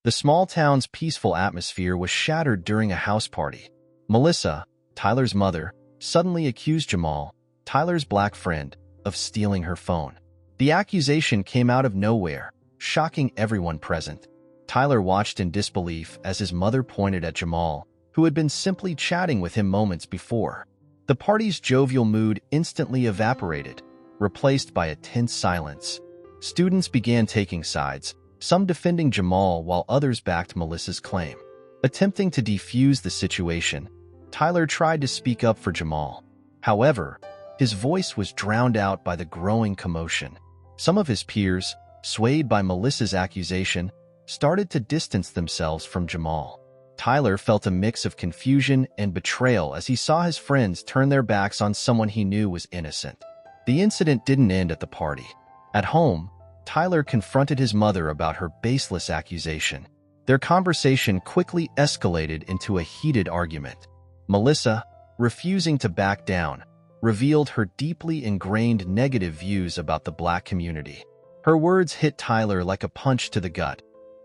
The small town's peaceful atmosphere was shattered during a house party. Melissa, Tyler's mother, suddenly accused Jamal, Tyler's black friend, of stealing her phone. The accusation came out of nowhere, shocking everyone present. Tyler watched in disbelief as his mother pointed at Jamal, who had been simply chatting with him moments before. The party's jovial mood instantly evaporated, replaced by a tense silence. Students began taking sides, some defending Jamal while others backed Melissa's claim. Attempting to defuse the situation, Tyler tried to speak up for Jamal. However, his voice was drowned out by the growing commotion. Some of his peers, swayed by Melissa's accusation, started to distance themselves from Jamal. Tyler felt a mix of confusion and betrayal as he saw his friends turn their backs on someone he knew was innocent. The incident didn't end at the party. At home, Tyler confronted his mother about her baseless accusation. Their conversation quickly escalated into a heated argument. Melissa, refusing to back down, revealed her deeply ingrained negative views about the black community. Her words hit Tyler like a punch to the gut,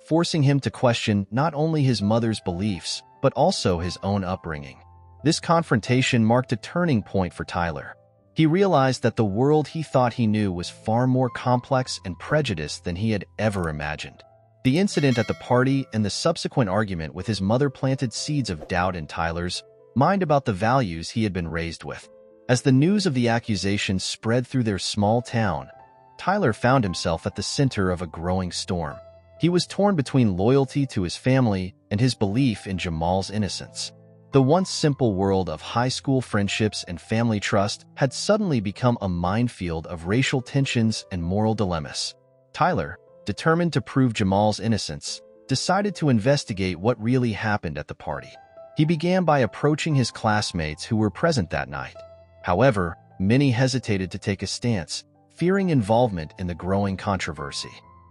forcing him to question not only his mother's beliefs, but also his own upbringing. This confrontation marked a turning point for Tyler. He realized that the world he thought he knew was far more complex and prejudiced than he had ever imagined. The incident at the party and the subsequent argument with his mother planted seeds of doubt in Tyler's mind about the values he had been raised with. As the news of the accusation spread through their small town, Tyler found himself at the center of a growing storm. He was torn between loyalty to his family and his belief in Jamal's innocence. The once simple world of high school friendships and family trust had suddenly become a minefield of racial tensions and moral dilemmas. Tyler, determined to prove Jamal's innocence, decided to investigate what really happened at the party. He began by approaching his classmates who were present that night. However, many hesitated to take a stance, fearing involvement in the growing controversy.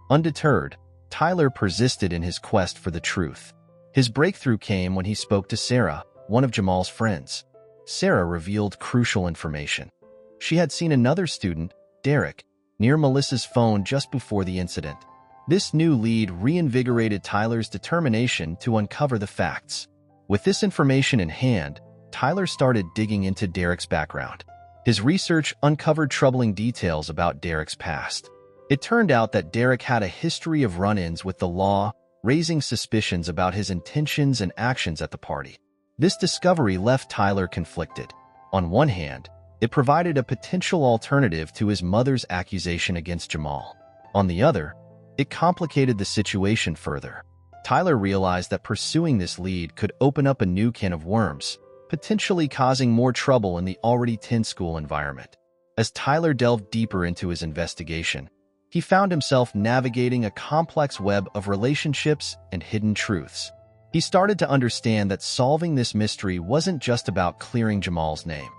Undeterred, Tyler persisted in his quest for the truth. His breakthrough came when he spoke to Sarah, one of Jamal's friends. Sarah revealed crucial information. She had seen another student, Derek, near Melissa's phone just before the incident. This new lead reinvigorated Tyler's determination to uncover the facts. With this information in hand, Tyler started digging into Derek's background. His research uncovered troubling details about Derek's past. It turned out that Derek had a history of run-ins with the law, raising suspicions about his intentions and actions at the party. This discovery left Tyler conflicted. On one hand, it provided a potential alternative to his mother's accusation against Jamal. On the other, it complicated the situation further. Tyler realized that pursuing this lead could open up a new can of worms, potentially causing more trouble in the already tense school environment. As Tyler delved deeper into his investigation, he found himself navigating a complex web of relationships and hidden truths. He started to understand that solving this mystery wasn't just about clearing Jamal's name.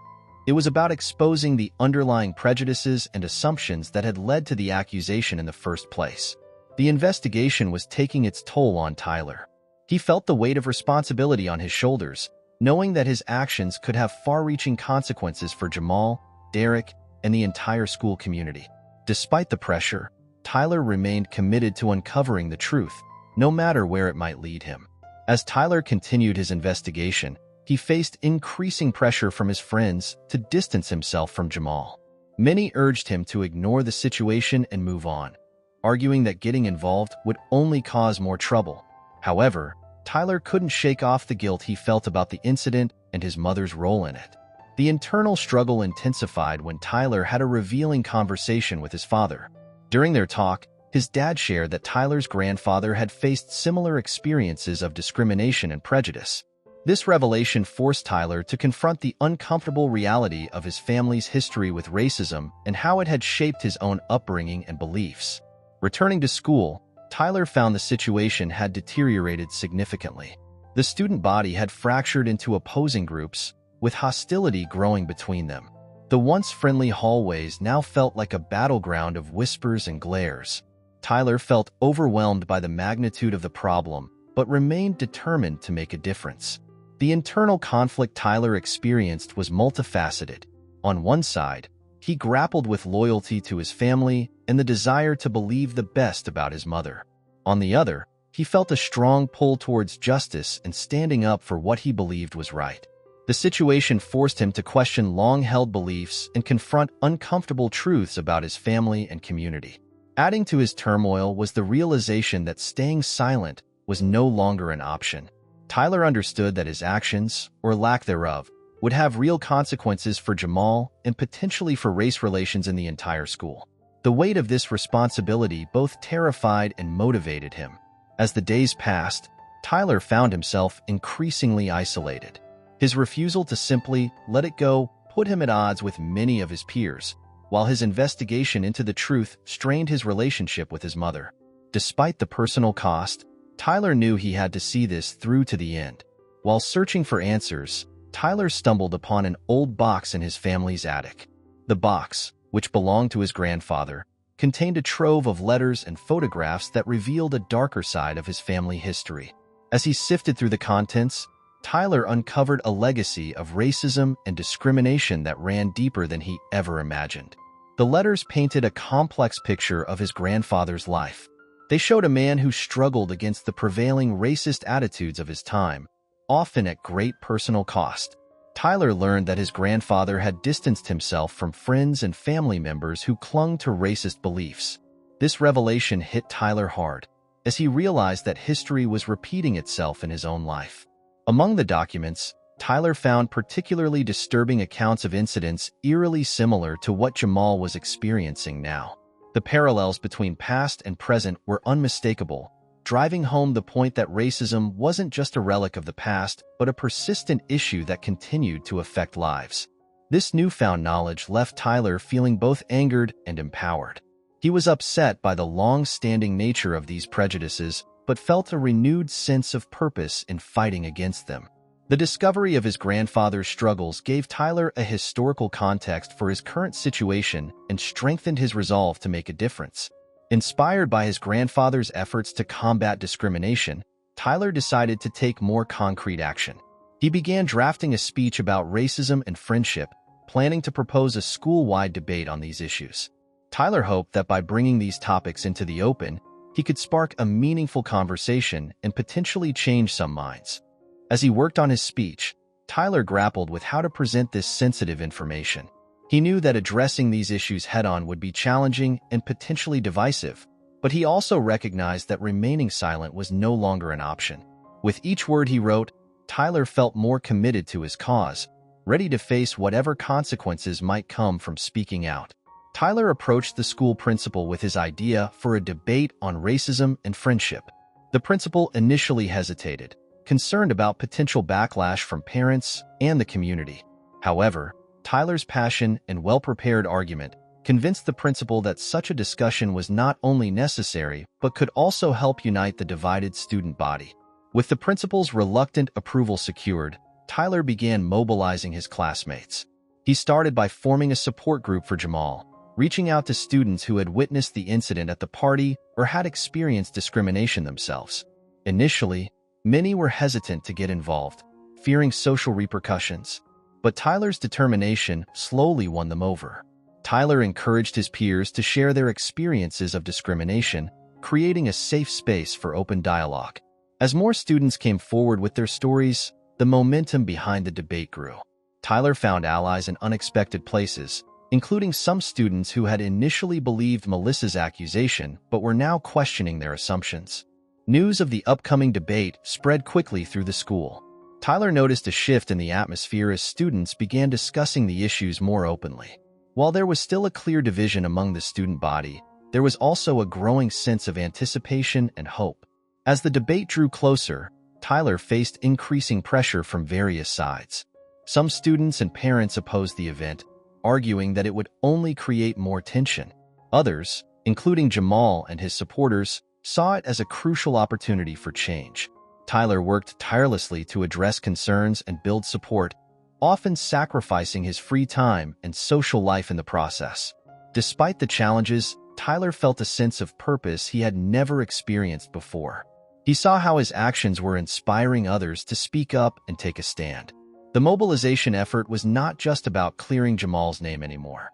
It was about exposing the underlying prejudices and assumptions that had led to the accusation in the first place. The investigation was taking its toll on Tyler. He felt the weight of responsibility on his shoulders, knowing that his actions could have far-reaching consequences for Jamal, Derek, and the entire school community. Despite the pressure, Tyler remained committed to uncovering the truth, no matter where it might lead him. As Tyler continued his investigation, he faced increasing pressure from his friends to distance himself from Jamal. Many urged him to ignore the situation and move on, arguing that getting involved would only cause more trouble. However, Tyler couldn't shake off the guilt he felt about the incident and his mother's role in it. The internal struggle intensified when Tyler had a revealing conversation with his father. During their talk, his dad shared that Tyler's grandfather had faced similar experiences of discrimination and prejudice. This revelation forced Tyler to confront the uncomfortable reality of his family's history with racism and how it had shaped his own upbringing and beliefs. Returning to school, Tyler found the situation had deteriorated significantly. The student body had fractured into opposing groups, with hostility growing between them. The once friendly hallways now felt like a battleground of whispers and glares. Tyler felt overwhelmed by the magnitude of the problem, but remained determined to make a difference. The internal conflict Tyler experienced was multifaceted. On one side, he grappled with loyalty to his family and the desire to believe the best about his mother. On the other, he felt a strong pull towards justice and standing up for what he believed was right. The situation forced him to question long-held beliefs and confront uncomfortable truths about his family and community. Adding to his turmoil was the realization that staying silent was no longer an option. Tyler understood that his actions, or lack thereof, would have real consequences for Jamal and potentially for race relations in the entire school. The weight of this responsibility both terrified and motivated him. As the days passed, Tyler found himself increasingly isolated. His refusal to simply let it go put him at odds with many of his peers, while his investigation into the truth strained his relationship with his mother. Despite the personal cost, Tyler knew he had to see this through to the end. While searching for answers, Tyler stumbled upon an old box in his family's attic. The box, which belonged to his grandfather, contained a trove of letters and photographs that revealed a darker side of his family history. As he sifted through the contents, Tyler uncovered a legacy of racism and discrimination that ran deeper than he ever imagined. The letters painted a complex picture of his grandfather's life. They showed a man who struggled against the prevailing racist attitudes of his time, often at great personal cost. Tyler learned that his grandfather had distanced himself from friends and family members who clung to racist beliefs. This revelation hit Tyler hard, as he realized that history was repeating itself in his own life. Among the documents, Tyler found particularly disturbing accounts of incidents eerily similar to what Jamal was experiencing now. The parallels between past and present were unmistakable, driving home the point that racism wasn't just a relic of the past, but a persistent issue that continued to affect lives. This newfound knowledge left Tyler feeling both angered and empowered. He was upset by the long-standing nature of these prejudices, but felt a renewed sense of purpose in fighting against them. The discovery of his grandfather's struggles gave Tyler a historical context for his current situation and strengthened his resolve to make a difference. Inspired by his grandfather's efforts to combat discrimination, Tyler decided to take more concrete action. He began drafting a speech about racism and friendship, planning to propose a school-wide debate on these issues. Tyler hoped that by bringing these topics into the open, he could spark a meaningful conversation and potentially change some minds. As he worked on his speech, Tyler grappled with how to present this sensitive information. He knew that addressing these issues head-on would be challenging and potentially divisive, but he also recognized that remaining silent was no longer an option. With each word he wrote, Tyler felt more committed to his cause, ready to face whatever consequences might come from speaking out. Tyler approached the school principal with his idea for a debate on racism and friendship. The principal initially hesitated, concerned about potential backlash from parents and the community. However, Tyler's passion and well-prepared argument convinced the principal that such a discussion was not only necessary but could also help unite the divided student body. With the principal's reluctant approval secured, Tyler began mobilizing his classmates. He started by forming a support group for Jamal, reaching out to students who had witnessed the incident at the party or had experienced discrimination themselves. Initially, many were hesitant to get involved, fearing social repercussions. But Tyler's determination slowly won them over. Tyler encouraged his peers to share their experiences of discrimination, creating a safe space for open dialogue. As more students came forward with their stories, the momentum behind the debate grew. Tyler found allies in unexpected places, including some students who had initially believed Melissa's accusation but were now questioning their assumptions. News of the upcoming debate spread quickly through the school. Tyler noticed a shift in the atmosphere as students began discussing the issues more openly. While there was still a clear division among the student body, there was also a growing sense of anticipation and hope. As the debate drew closer, Tyler faced increasing pressure from various sides. Some students and parents opposed the event, arguing that it would only create more tension. Others, including Jamal and his supporters, saw it as a crucial opportunity for change. Tyler worked tirelessly to address concerns and build support, often sacrificing his free time and social life in the process. Despite the challenges, Tyler felt a sense of purpose he had never experienced before. He saw how his actions were inspiring others to speak up and take a stand. The mobilization effort was not just about clearing Jamal's name anymore.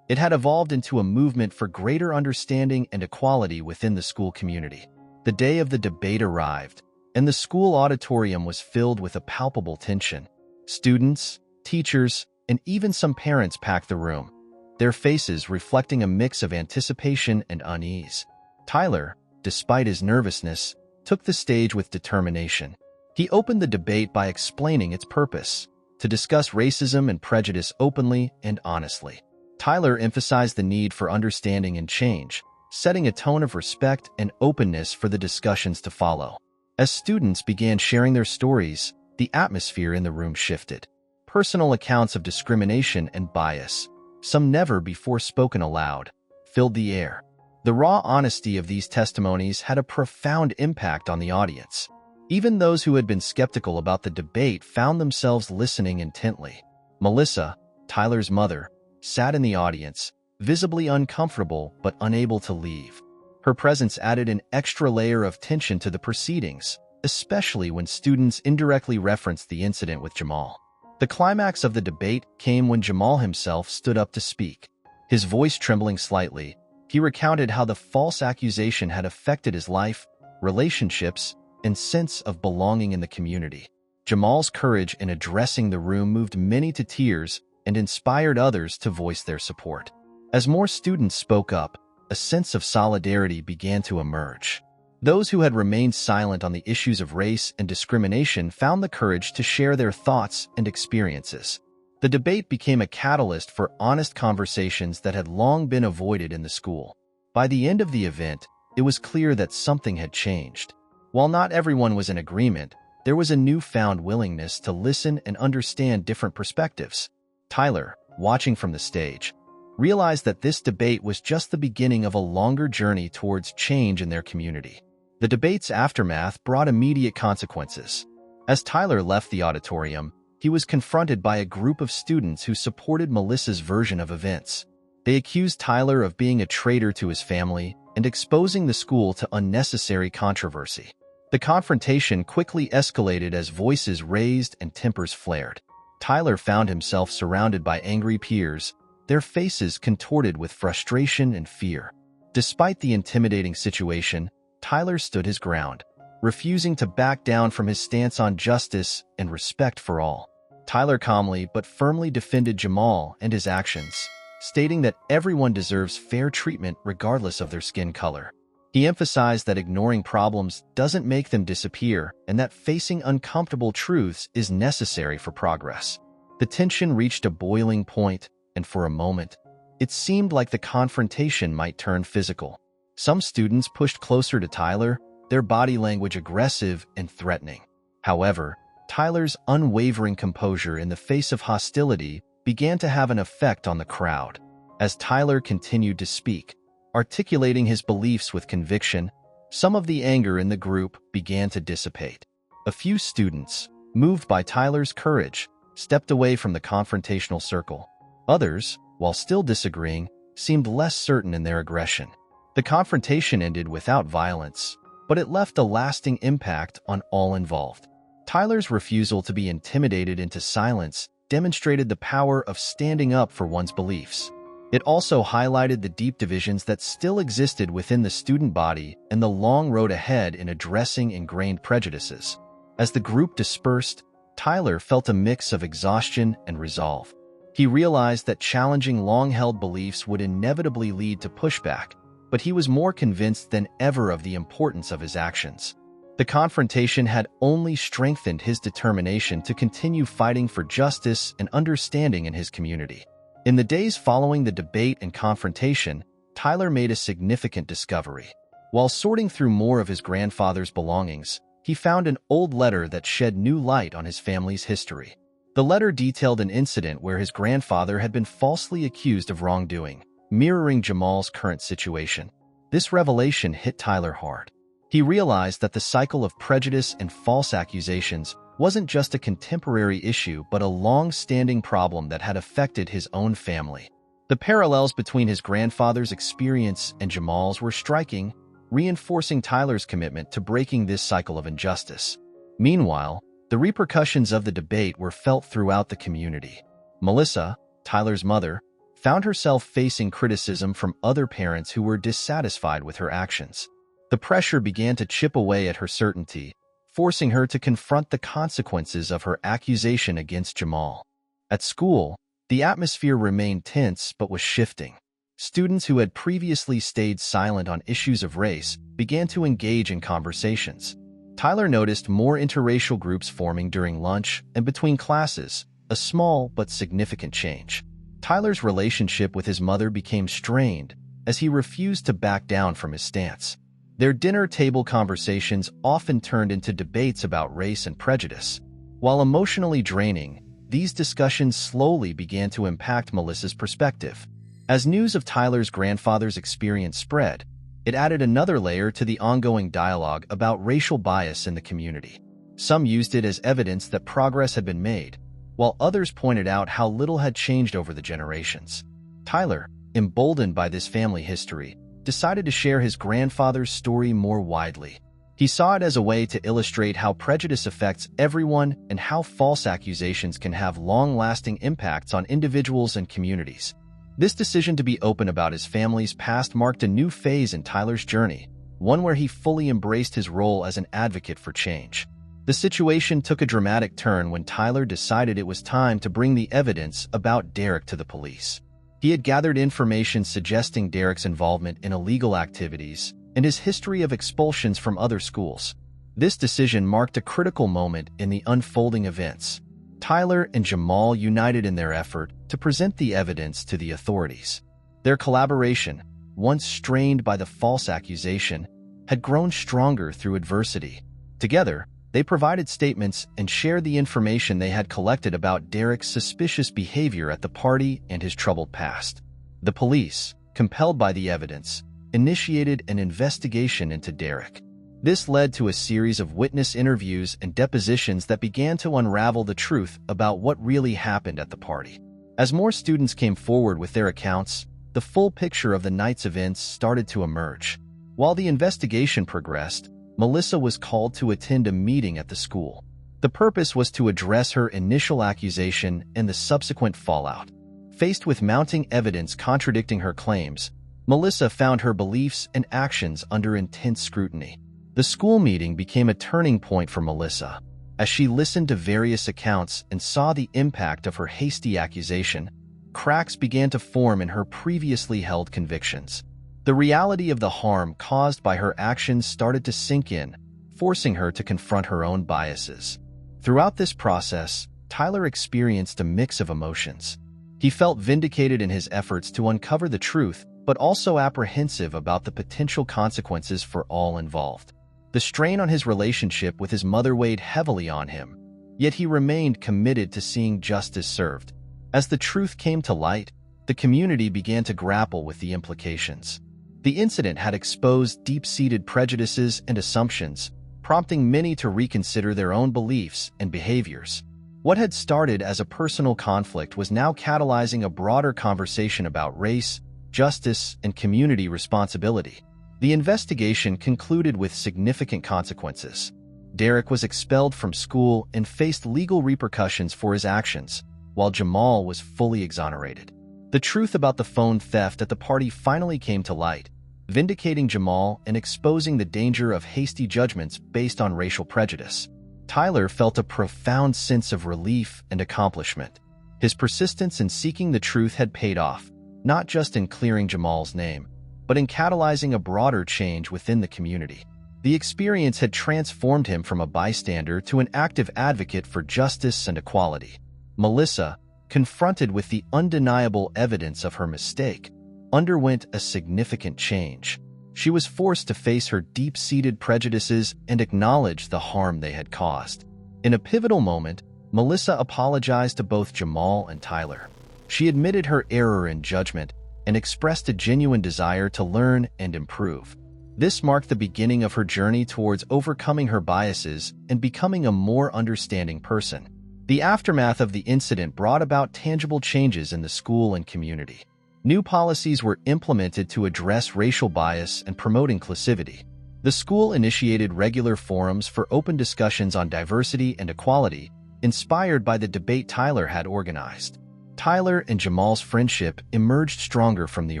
It had evolved into a movement for greater understanding and equality within the school community. The day of the debate arrived, and the school auditorium was filled with a palpable tension. Students, teachers, and even some parents packed the room, their faces reflecting a mix of anticipation and unease. Tyler, despite his nervousness, took the stage with determination. He opened the debate by explaining its purpose: to discuss racism and prejudice openly and honestly. Tyler emphasized the need for understanding and change, setting a tone of respect and openness for the discussions to follow. As students began sharing their stories, the atmosphere in the room shifted. Personal accounts of discrimination and bias, some never before spoken aloud, filled the air. The raw honesty of these testimonies had a profound impact on the audience. Even those who had been skeptical about the debate found themselves listening intently. Melissa, Tyler's mother, sat in the audience, visibly uncomfortable but unable to leave. Her presence added an extra layer of tension to the proceedings, especially when students indirectly referenced the incident with Jamal. The climax of the debate came when Jamal himself stood up to speak. His voice trembling slightly, he recounted how the false accusation had affected his life, relationships, and sense of belonging in the community. Jamal's courage in addressing the room moved many to tears and inspired others to voice their support. As more students spoke up, a sense of solidarity began to emerge. Those who had remained silent on the issues of race and discrimination found the courage to share their thoughts and experiences. The debate became a catalyst for honest conversations that had long been avoided in the school. By the end of the event, it was clear that something had changed. While not everyone was in agreement, there was a newfound willingness to listen and understand different perspectives. Tyler, watching from the stage, realized that this debate was just the beginning of a longer journey towards change in their community. The debate's aftermath brought immediate consequences. As Tyler left the auditorium, he was confronted by a group of students who supported Melissa's version of events. They accused Tyler of being a traitor to his family and exposing the school to unnecessary controversy. The confrontation quickly escalated as voices raised and tempers flared. Tyler found himself surrounded by angry peers, their faces contorted with frustration and fear. Despite the intimidating situation, Tyler stood his ground, refusing to back down from his stance on justice and respect for all. Tyler calmly but firmly defended Jamal and his actions, stating that everyone deserves fair treatment regardless of their skin color. He emphasized that ignoring problems doesn't make them disappear and that facing uncomfortable truths is necessary for progress. The tension reached a boiling point, and for a moment, it seemed like the confrontation might turn physical. Some students pushed closer to Tyler, their body language aggressive and threatening. However, Tyler's unwavering composure in the face of hostility began to have an effect on the crowd. As Tyler continued to speak, articulating his beliefs with conviction, some of the anger in the group began to dissipate. A few students, moved by Tyler's courage, stepped away from the confrontational circle. Others, while still disagreeing, seemed less certain in their aggression. The confrontation ended without violence, but it left a lasting impact on all involved. Tyler's refusal to be intimidated into silence demonstrated the power of standing up for one's beliefs. It also highlighted the deep divisions that still existed within the student body and the long road ahead in addressing ingrained prejudices. As the group dispersed, Tyler felt a mix of exhaustion and resolve. He realized that challenging long-held beliefs would inevitably lead to pushback, but he was more convinced than ever of the importance of his actions. The confrontation had only strengthened his determination to continue fighting for justice and understanding in his community. In the days following the debate and confrontation, Tyler made a significant discovery. While sorting through more of his grandfather's belongings, he found an old letter that shed new light on his family's history. The letter detailed an incident where his grandfather had been falsely accused of wrongdoing, mirroring Jamal's current situation. This revelation hit Tyler hard. He realized that the cycle of prejudice and false accusations wasn't just a contemporary issue but a long-standing problem that had affected his own family. The parallels between his grandfather's experience and Jamal's were striking, reinforcing Tyler's commitment to breaking this cycle of injustice. Meanwhile, the repercussions of the debate were felt throughout the community. Melissa, Tyler's mother, found herself facing criticism from other parents who were dissatisfied with her actions. The pressure began to chip away at her certainty, forcing her to confront the consequences of her accusation against Jamal. At school, the atmosphere remained tense but was shifting. Students who had previously stayed silent on issues of race began to engage in conversations. Tyler noticed more interracial groups forming during lunch and between classes, a small but significant change. Tyler's relationship with his mother became strained as he refused to back down from his stance. Their dinner table conversations often turned into debates about race and prejudice. While emotionally draining, these discussions slowly began to impact Melissa's perspective. As news of Tyler's grandfather's experience spread, it added another layer to the ongoing dialogue about racial bias in the community. Some used it as evidence that progress had been made, while others pointed out how little had changed over the generations. Tyler, emboldened by this family history, decided to share his grandfather's story more widely. He saw it as a way to illustrate how prejudice affects everyone and how false accusations can have long-lasting impacts on individuals and communities. This decision to be open about his family's past marked a new phase in Tyler's journey, one where he fully embraced his role as an advocate for change. The situation took a dramatic turn when Tyler decided it was time to bring the evidence about Derek to the police. He had gathered information suggesting Derek's involvement in illegal activities and his history of expulsions from other schools. This decision marked a critical moment in the unfolding events. Tyler and Jamal united in their effort to present the evidence to the authorities. Their collaboration, once strained by the false accusation, had grown stronger through adversity. Together, they provided statements and shared the information they had collected about Derek's suspicious behavior at the party and his troubled past. The police, compelled by the evidence, initiated an investigation into Derek. This led to a series of witness interviews and depositions that began to unravel the truth about what really happened at the party. As more students came forward with their accounts, the full picture of the night's events started to emerge. While the investigation progressed, Melissa was called to attend a meeting at the school. The purpose was to address her initial accusation and the subsequent fallout. Faced with mounting evidence contradicting her claims, Melissa found her beliefs and actions under intense scrutiny. The school meeting became a turning point for Melissa. As she listened to various accounts and saw the impact of her hasty accusation, cracks began to form in her previously held convictions. The reality of the harm caused by her actions started to sink in, forcing her to confront her own biases. Throughout this process, Tyler experienced a mix of emotions. He felt vindicated in his efforts to uncover the truth, but also apprehensive about the potential consequences for all involved. The strain on his relationship with his mother weighed heavily on him, yet he remained committed to seeing justice served. As the truth came to light, the community began to grapple with the implications. The incident had exposed deep-seated prejudices and assumptions, prompting many to reconsider their own beliefs and behaviors. What had started as a personal conflict was now catalyzing a broader conversation about race, justice, and community responsibility. The investigation concluded with significant consequences. Derek was expelled from school and faced legal repercussions for his actions, while Jamal was fully exonerated. The truth about the phone theft at the party finally came to light, vindicating Jamal and exposing the danger of hasty judgments based on racial prejudice. Tyler felt a profound sense of relief and accomplishment. His persistence in seeking the truth had paid off, not just in clearing Jamal's name, but in catalyzing a broader change within the community. The experience had transformed him from a bystander to an active advocate for justice and equality. Melissa, confronted with the undeniable evidence of her mistake, underwent a significant change. She was forced to face her deep-seated prejudices and acknowledge the harm they had caused. In a pivotal moment, Melissa apologized to both Jamal and Tyler. She admitted her error in judgment and expressed a genuine desire to learn and improve. This marked the beginning of her journey towards overcoming her biases and becoming a more understanding person. The aftermath of the incident brought about tangible changes in the school and community. New policies were implemented to address racial bias and promote inclusivity. The school initiated regular forums for open discussions on diversity and equality, inspired by the debate Tyler had organized. Tyler and Jamal's friendship emerged stronger from the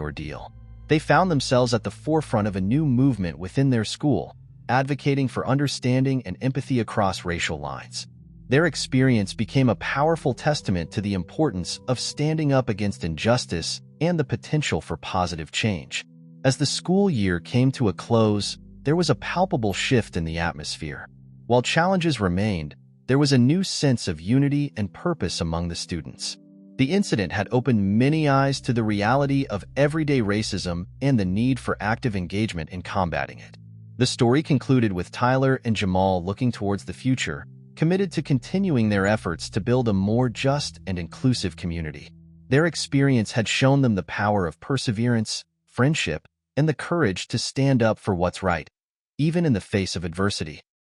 ordeal. They found themselves at the forefront of a new movement within their school, advocating for understanding and empathy across racial lines. Their experience became a powerful testament to the importance of standing up against injustice and the potential for positive change. As the school year came to a close, there was a palpable shift in the atmosphere. While challenges remained, there was a new sense of unity and purpose among the students. The incident had opened many eyes to the reality of everyday racism and the need for active engagement in combating it. The story concluded with Tyler and Jamal looking towards the future, committed to continuing their efforts to build a more just and inclusive community. Their experience had shown them the power of perseverance, friendship, and the courage to stand up for what's right, even in the face of adversity.